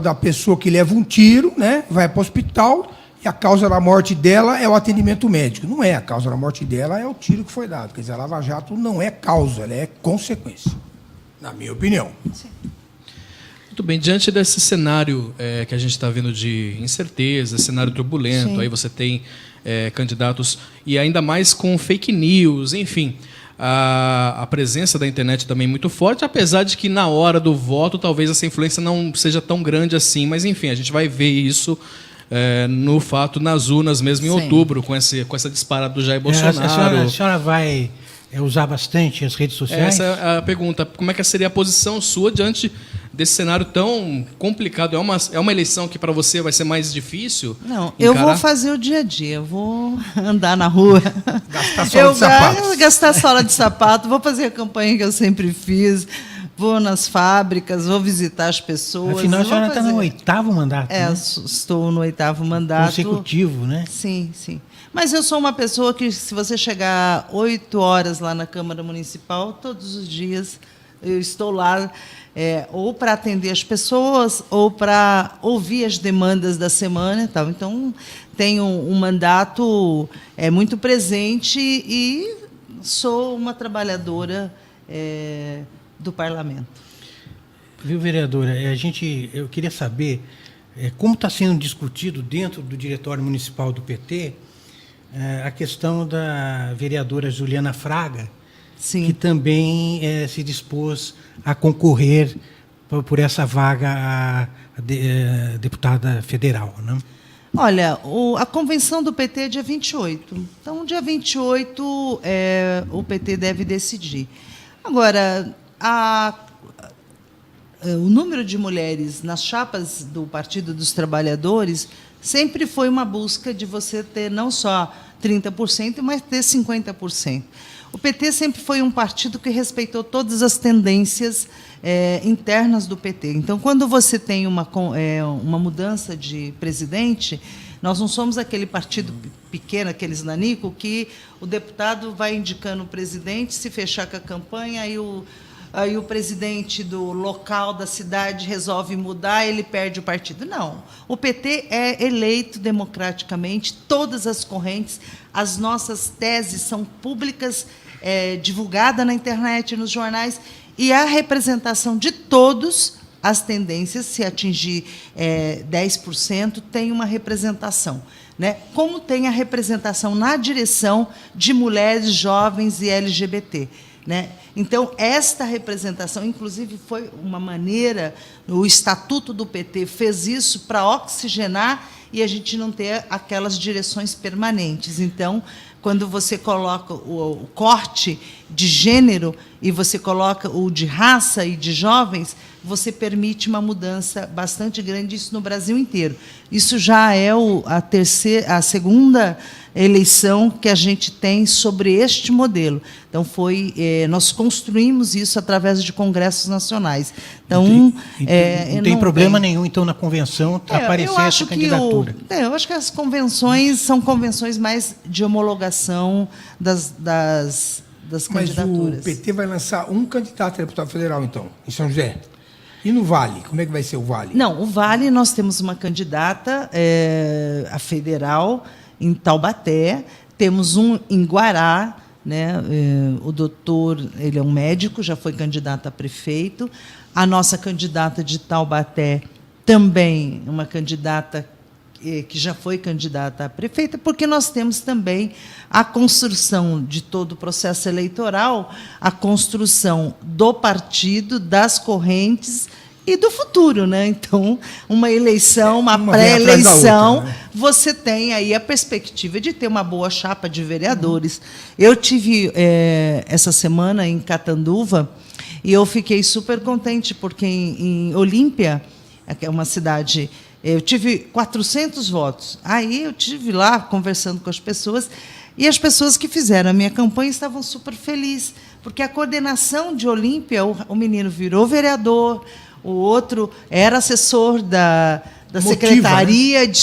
da pessoa que leva um tiro, né, vai para o hospital, e a causa da morte dela é o atendimento médico. Não é. A causa da morte dela é o tiro que foi dado. Quer dizer, a Lava Jato não é causa, ela é consequência, na minha opinião. Sim. Muito bem, diante desse cenário que a gente está vendo de incerteza, cenário turbulento, sim, aí você tem candidatos, e ainda mais com fake news, enfim, a presença da internet também muito forte, apesar de que na hora do voto talvez essa influência não seja tão grande assim, mas enfim, a gente vai ver isso no fato nas urnas mesmo em, sim, outubro, com essa disparada do Jair Bolsonaro. A senhora vai usar bastante as redes sociais? Essa é a pergunta. Como é que seria a posição sua diante desse cenário tão complicado? É uma eleição que para você vai ser mais difícil? Não, encarar? Eu vou fazer o dia a dia, eu vou andar na rua. Gastar sola de sapato. Gastar sola de sapato, vou fazer a campanha que eu sempre fiz, vou nas fábricas, vou visitar as pessoas. Afinal, a senhora está no 8º mandato, né? Estou no 8º mandato. Consecutivo, né? Sim, sim. Mas eu sou uma pessoa que, se você chegar 8 horas lá na Câmara Municipal, todos os dias eu estou lá, ou para atender as pessoas, ou para ouvir as demandas da semana e tal. Então, tenho um mandato muito presente e sou uma trabalhadora do parlamento. Viu, vereadora? Eu queria saber como está sendo discutido dentro do Diretório Municipal do PT a questão da vereadora Juliana Fraga, sim, que também se dispôs a concorrer por essa vaga a deputada federal, né? Olha, a convenção do PT é dia 28. Então, dia 28, o PT deve decidir. Agora, o número de mulheres nas chapas do Partido dos Trabalhadores sempre foi uma busca de você ter não só 30%, mas ter 50%. O PT sempre foi um partido que respeitou todas as tendências internas do PT. Então, quando você tem uma mudança de presidente, Nós não somos aquele partido pequeno, aqueles nanico, que o deputado vai indicando o presidente, se fechar com a campanha, aí o presidente do local, da cidade, resolve mudar, ele perde o partido. Não. O PT é eleito democraticamente, todas as correntes, as nossas teses são públicas, divulgadas na internet, nos jornais, e a representação de todos, as tendências, se atingir 10%, tem uma representação. Né? Como tem a representação na direção de mulheres, jovens e LGBT. Né? Então, esta representação, inclusive, foi uma maneira, o Estatuto do PT fez isso para oxigenar e a gente não ter aquelas direções permanentes. Então, quando você coloca o corte de gênero e você coloca o de raça e de jovens, você permite uma mudança bastante grande, isso no Brasil inteiro. Isso já é a segunda eleição que a gente tem sobre este modelo. Então, nós construímos isso através de congressos nacionais. Então, não tem problema nenhum, então, na convenção aparecer essa candidatura. Eu acho que as convenções são convenções mais de homologação das candidaturas. Mas o PT vai lançar um candidato a deputado federal, então, em São José. E no Vale? Como é que vai ser o Vale? Não, o Vale nós temos uma candidata a federal em Taubaté, temos um em Guará, né? O doutor, ele é um médico, já foi candidato a prefeito. A nossa candidata de Taubaté também uma candidata que já foi candidata a prefeita, porque nós temos também a construção de todo o processo eleitoral, a construção do partido, das correntes e do futuro, né? Então, uma eleição, uma pré-eleição, né? Você tem aí a perspectiva de ter uma boa chapa de vereadores. Eu tive essa semana em Catanduva e eu fiquei super contente, porque em Olímpia, que é uma cidade, eu tive 400 votos. Aí eu estive lá conversando com as pessoas, e as pessoas que fizeram a minha campanha estavam super felizes, porque a coordenação de Olímpia, o menino virou vereador, o outro era assessor da Secretaria, né?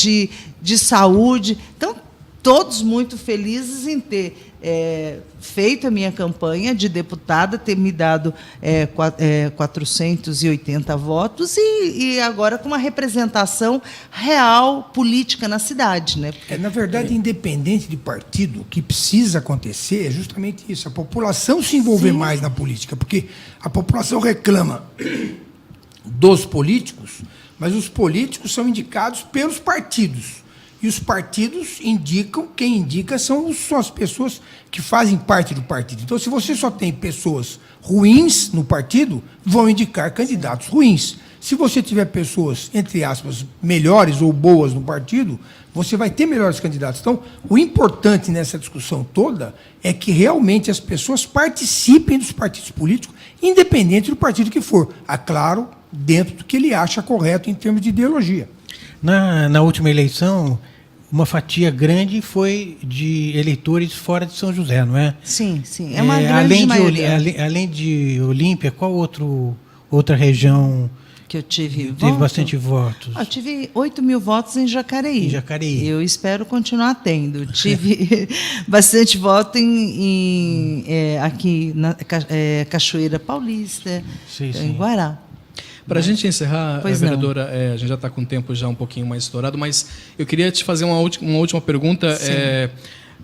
de Saúde. Então, todos muito felizes em ter feito a minha campanha de deputada, ter me dado 480 votos e agora com uma representação real política na cidade. Né? Na verdade, independente de partido, o que precisa acontecer é justamente isso, a população se envolver mais na política, porque a população reclama dos políticos, mas os políticos são indicados pelos partidos. E os partidos indicam, quem indica são as pessoas que fazem parte do partido. Então, se você só tem pessoas ruins no partido, vão indicar candidatos ruins. Se você tiver pessoas, entre aspas, melhores ou boas no partido, você vai ter melhores candidatos. Então, o importante nessa discussão toda é que realmente as pessoas participem dos partidos políticos, independente do partido que for. Claro, dentro do que ele acha correto em termos de ideologia. Na última eleição, uma fatia grande foi de eleitores fora de São José, não é? Sim, sim. É uma grande maioria. Além de Olímpia, qual outra região que eu teve bastante votos? Eu tive 8.000 votos em Jacareí. Em Jacareí. Eu espero continuar tendo. Tive bastante voto aqui na Cachoeira Paulista, em Guará. Para a gente encerrar, vereadora, a gente já está com o tempo já um pouquinho mais estourado, mas eu queria te fazer uma última pergunta.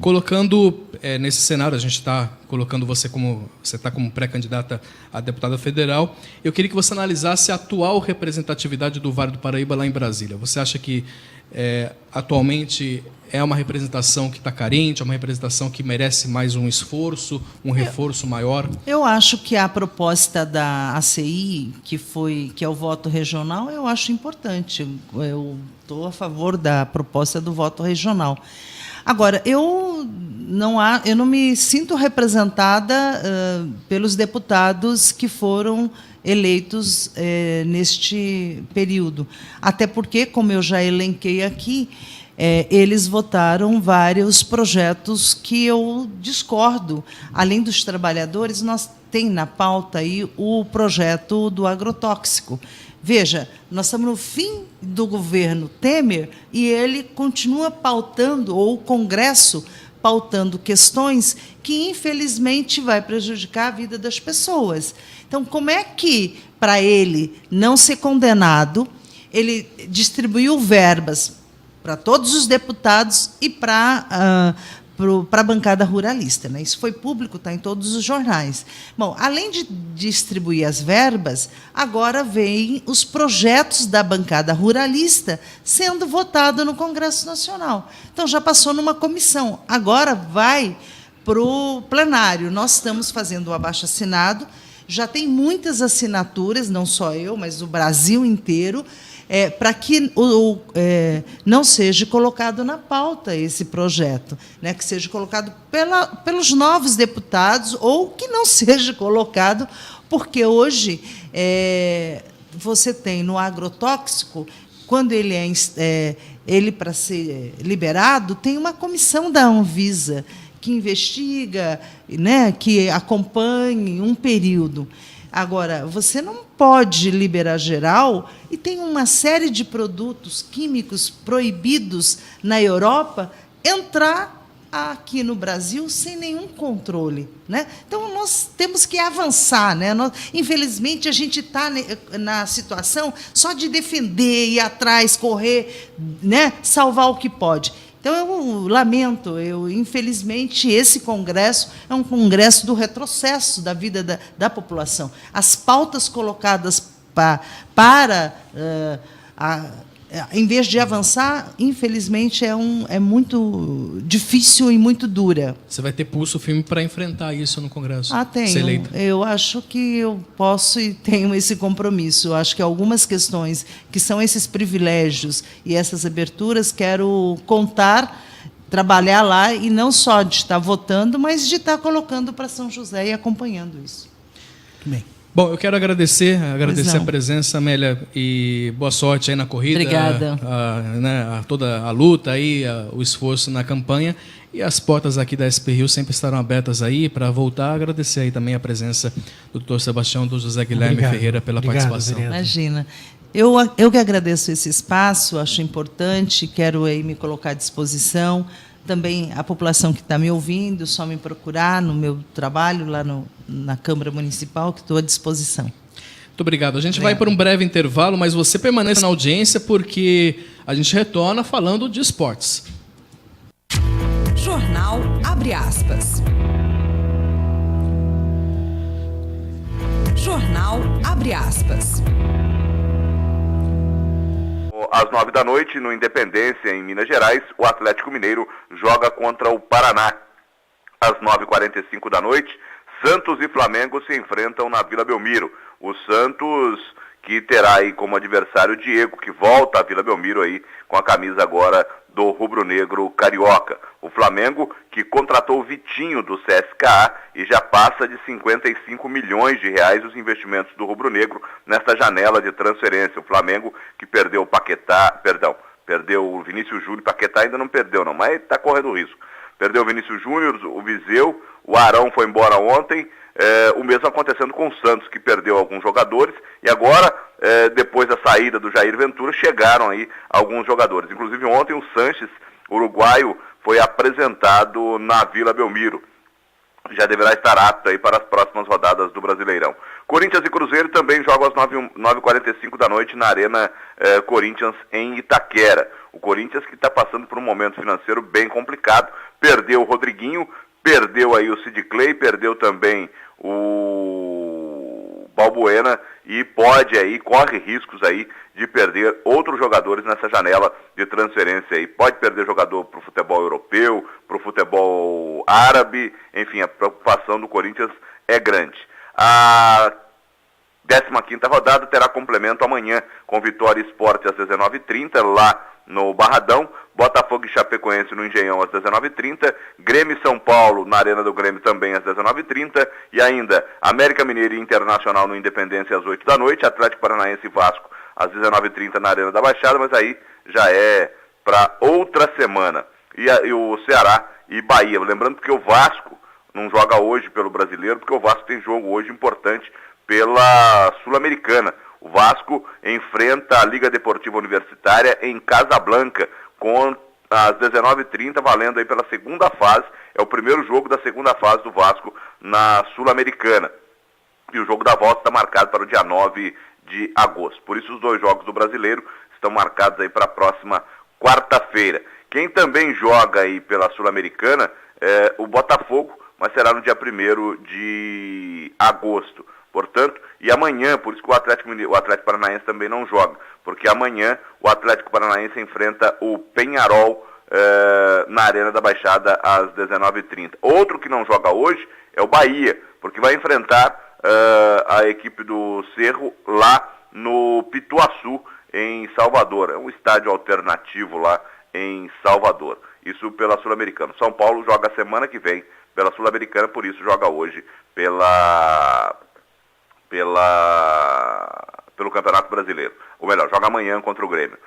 Colocando nesse cenário, a gente está colocando você está como pré-candidata a deputada federal, eu queria que você analisasse a atual representatividade do Vale do Paraíba lá em Brasília. Você acha que atualmente é uma representação que está carente, é uma representação que merece mais um esforço, um reforço maior? Eu acho que a proposta da ACI, que é o voto regional, eu acho importante. Eu estou a favor da proposta do voto regional. Agora, eu não me sinto representada pelos deputados que foram eleitos neste período. Até porque, como eu já elenquei aqui, eles votaram vários projetos que eu discordo. Além dos trabalhadores, nós tem na pauta aí o projeto do agrotóxico. Veja, nós estamos no fim do governo Temer e ele continua pautando, ou o Congresso pautando questões que, infelizmente, vai prejudicar a vida das pessoas. Então, como é que, para ele não ser condenado, ele distribuiu verbas para todos os deputados e para a bancada ruralista, né? Isso foi público, está em todos os jornais. Bom, além de distribuir as verbas, agora vêm os projetos da bancada ruralista sendo votados no Congresso Nacional. Então, já passou numa comissão, agora vai para o plenário. Nós estamos fazendo o abaixo-assinado, já tem muitas assinaturas, não só eu, mas o Brasil inteiro, para que não seja colocado na pauta esse projeto, né, que seja colocado pelos novos deputados, ou que não seja colocado, porque hoje você tem no agrotóxico, quando ele para ser liberado, tem uma comissão da Anvisa que investiga, né, que acompanhe um período. Agora, você não pode liberar geral e tem uma série de produtos químicos proibidos na Europa entrar aqui no Brasil sem nenhum controle, né? Então, nós temos que avançar, né? Infelizmente, a gente está na situação só de defender, ir atrás, correr, né? Salvar o que pode. Então, eu lamento, infelizmente, esse Congresso é um Congresso do retrocesso da vida da população. As pautas colocadas em vez de avançar, infelizmente, é muito difícil e muito dura. Você vai ter pulso firme para enfrentar isso no Congresso? Tenho. Eu acho que eu posso e tenho esse compromisso. Eu acho que algumas questões que são esses privilégios e essas aberturas, quero contar, trabalhar lá, e não só de estar votando, mas de estar colocando para São José e acompanhando isso. Muito bem. Bom, eu quero agradecer a presença, Amélia, e boa sorte aí na corrida. Obrigada. Toda a luta aí, o esforço na campanha, e as portas aqui da SP Rio sempre estarão abertas aí para voltar. Agradecer aí também a presença do Dr. Sebastião, do José Guilherme Ferreira pela participação. Vereador. Imagina. Eu que agradeço esse espaço, acho importante, quero aí me colocar à disposição. Também a população que está me ouvindo, só me procurar no meu trabalho lá na Câmara Municipal, que estou à disposição. Muito obrigado. A gente vai para um breve intervalo, mas você permaneça na audiência, porque a gente retorna falando de esportes. Jornal Abre Aspas. Jornal Abre Aspas. Às 9h, no Independência, em Minas Gerais, o Atlético Mineiro joga contra o Paraná. Às 9h45, Santos e Flamengo se enfrentam na Vila Belmiro. O Santos, que terá aí como adversário o Diego, que volta à Vila Belmiro aí com a camisa agora do rubro-negro carioca. O Flamengo, que contratou o Vitinho do CSKA e já passa de 55 milhões de reais os investimentos do rubro-negro nesta janela de transferência. O Flamengo, que perdeu o perdeu o Vinícius Júnior. Paquetá ainda não perdeu não, mas está correndo risco. Perdeu o Vinícius Júnior, o Viseu, o Arão foi embora ontem. O mesmo acontecendo com o Santos, que perdeu alguns jogadores, e agora, depois da saída do Jair Ventura, chegaram aí alguns jogadores. Inclusive ontem o Sanches, uruguaio, foi apresentado na Vila Belmiro. Já deverá estar apto aí para as próximas rodadas do Brasileirão. Corinthians e Cruzeiro também jogam às 9h45 na Arena Corinthians, em Itaquera. O Corinthians, que está passando por um momento financeiro bem complicado, perdeu o Rodriguinho, perdeu aí o Sid Clay, perdeu também o Balbuena e corre riscos aí de perder outros jogadores nessa janela de transferência aí. Pode perder jogador para o futebol europeu, para o futebol árabe, enfim, a preocupação do Corinthians é grande. A 15ª rodada terá complemento amanhã com Vitória e Sport às 19h30 lá no Barradão, Botafogo e Chapecoense no Engenhão às 19h30, Grêmio e São Paulo na Arena do Grêmio também às 19h30, e ainda América Mineiro e Internacional no Independência às 8h, Atlético Paranaense e Vasco às 19h30 na Arena da Baixada, mas aí já é para outra semana. E o Ceará e Bahia, lembrando que o Vasco não joga hoje pelo Brasileiro, porque o Vasco tem jogo hoje importante pela Sul-Americana. O Vasco enfrenta a Liga Deportiva Universitária em Casablanca, às 19h30, valendo aí pela segunda fase. É o primeiro jogo da segunda fase do Vasco na Sul-Americana. E o jogo da volta está marcado para o dia 9 de agosto. Por isso os 2 jogos do Brasileiro estão marcados aí para a próxima quarta-feira. Quem também joga aí pela Sul-Americana é o Botafogo, mas será no dia 1º de agosto. Portanto, e amanhã, por isso que o Atlético Paranaense também não joga, porque amanhã o Atlético Paranaense enfrenta o Peñarol na Arena da Baixada às 19h30. Outro que não joga hoje é o Bahia, porque vai enfrentar a equipe do Cerro lá no Pituaçu, em Salvador. É um estádio alternativo lá em Salvador. Isso pela Sul-Americana. São Paulo joga semana que vem pela Sul-Americana, por isso joga hoje pelo Campeonato Brasileiro. Ou melhor, joga amanhã contra o Grêmio.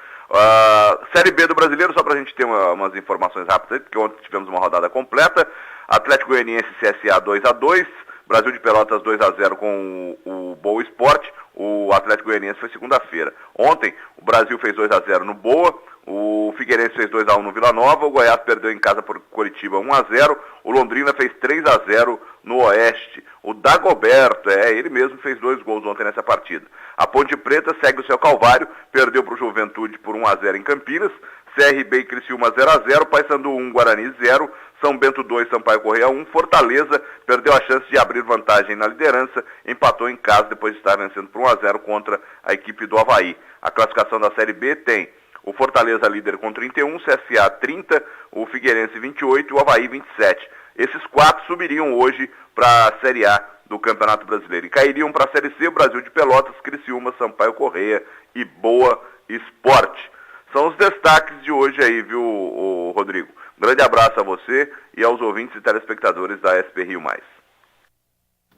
Série B do Brasileiro, só para a gente ter umas informações rápidas aí, porque ontem tivemos uma rodada completa. Atlético Goianiense e CSA 2-2, Brasil de Pelotas 2-0 com o Boa Esporte. O Atlético Goianiense foi segunda-feira. Ontem, o Brasil fez 2-0 no Boa, o Figueirense fez 2-1 no Vila Nova, o Goiás perdeu em casa por Coritiba 1-0, o Londrina fez 3-0 no Oeste. O Dagoberto, ele mesmo fez 2 gols ontem nessa partida. A Ponte Preta segue o seu calvário, perdeu para o Juventude por 1-0 em Campinas, CRB e Criciúma 0-0, Paysandu 1, Guarani 0, São Bento 2, Sampaio Corrêa 1, Fortaleza perdeu a chance de abrir vantagem na liderança, empatou em casa depois de estar vencendo por 1-0 contra a equipe do Avaí. A classificação da Série B tem o Fortaleza líder com 31, CSA 30, o Figueirense 28 e o Avaí 27. Esses 4 subiriam hoje para a Série A do Campeonato Brasileiro e cairiam para a Série C, Brasil de Pelotas, Criciúma, Sampaio Corrêa e Boa Esporte. São os destaques de hoje aí, viu, Rodrigo? Um grande abraço a você e aos ouvintes e telespectadores da SP Rio Mais.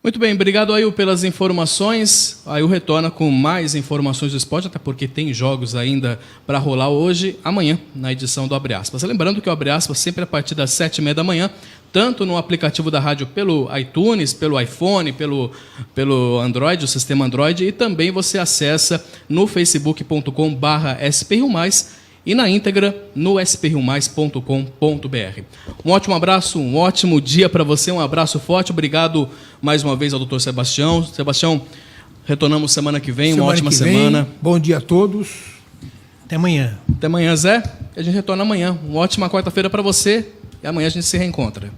Muito bem, obrigado aí pelas informações. Aí eu retorno com mais informações do esporte, até porque tem jogos ainda para rolar hoje, amanhã, na edição do Abre Aspas. Lembrando que o Abre Aspas sempre a partir das 7h30 da manhã, tanto no aplicativo da rádio pelo iTunes, pelo iPhone, pelo Android, o sistema Android, e também você acessa no facebook.com/SPRiomais e na íntegra no sprriomais.com.br. Um ótimo abraço, um ótimo dia para você, um abraço forte, obrigado mais uma vez ao doutor Sebastião. Sebastião, retornamos semana que vem, uma ótima semana. Bom dia a todos. Até amanhã. Até amanhã, Zé. A gente retorna amanhã. Uma ótima quarta-feira para você e amanhã a gente se reencontra.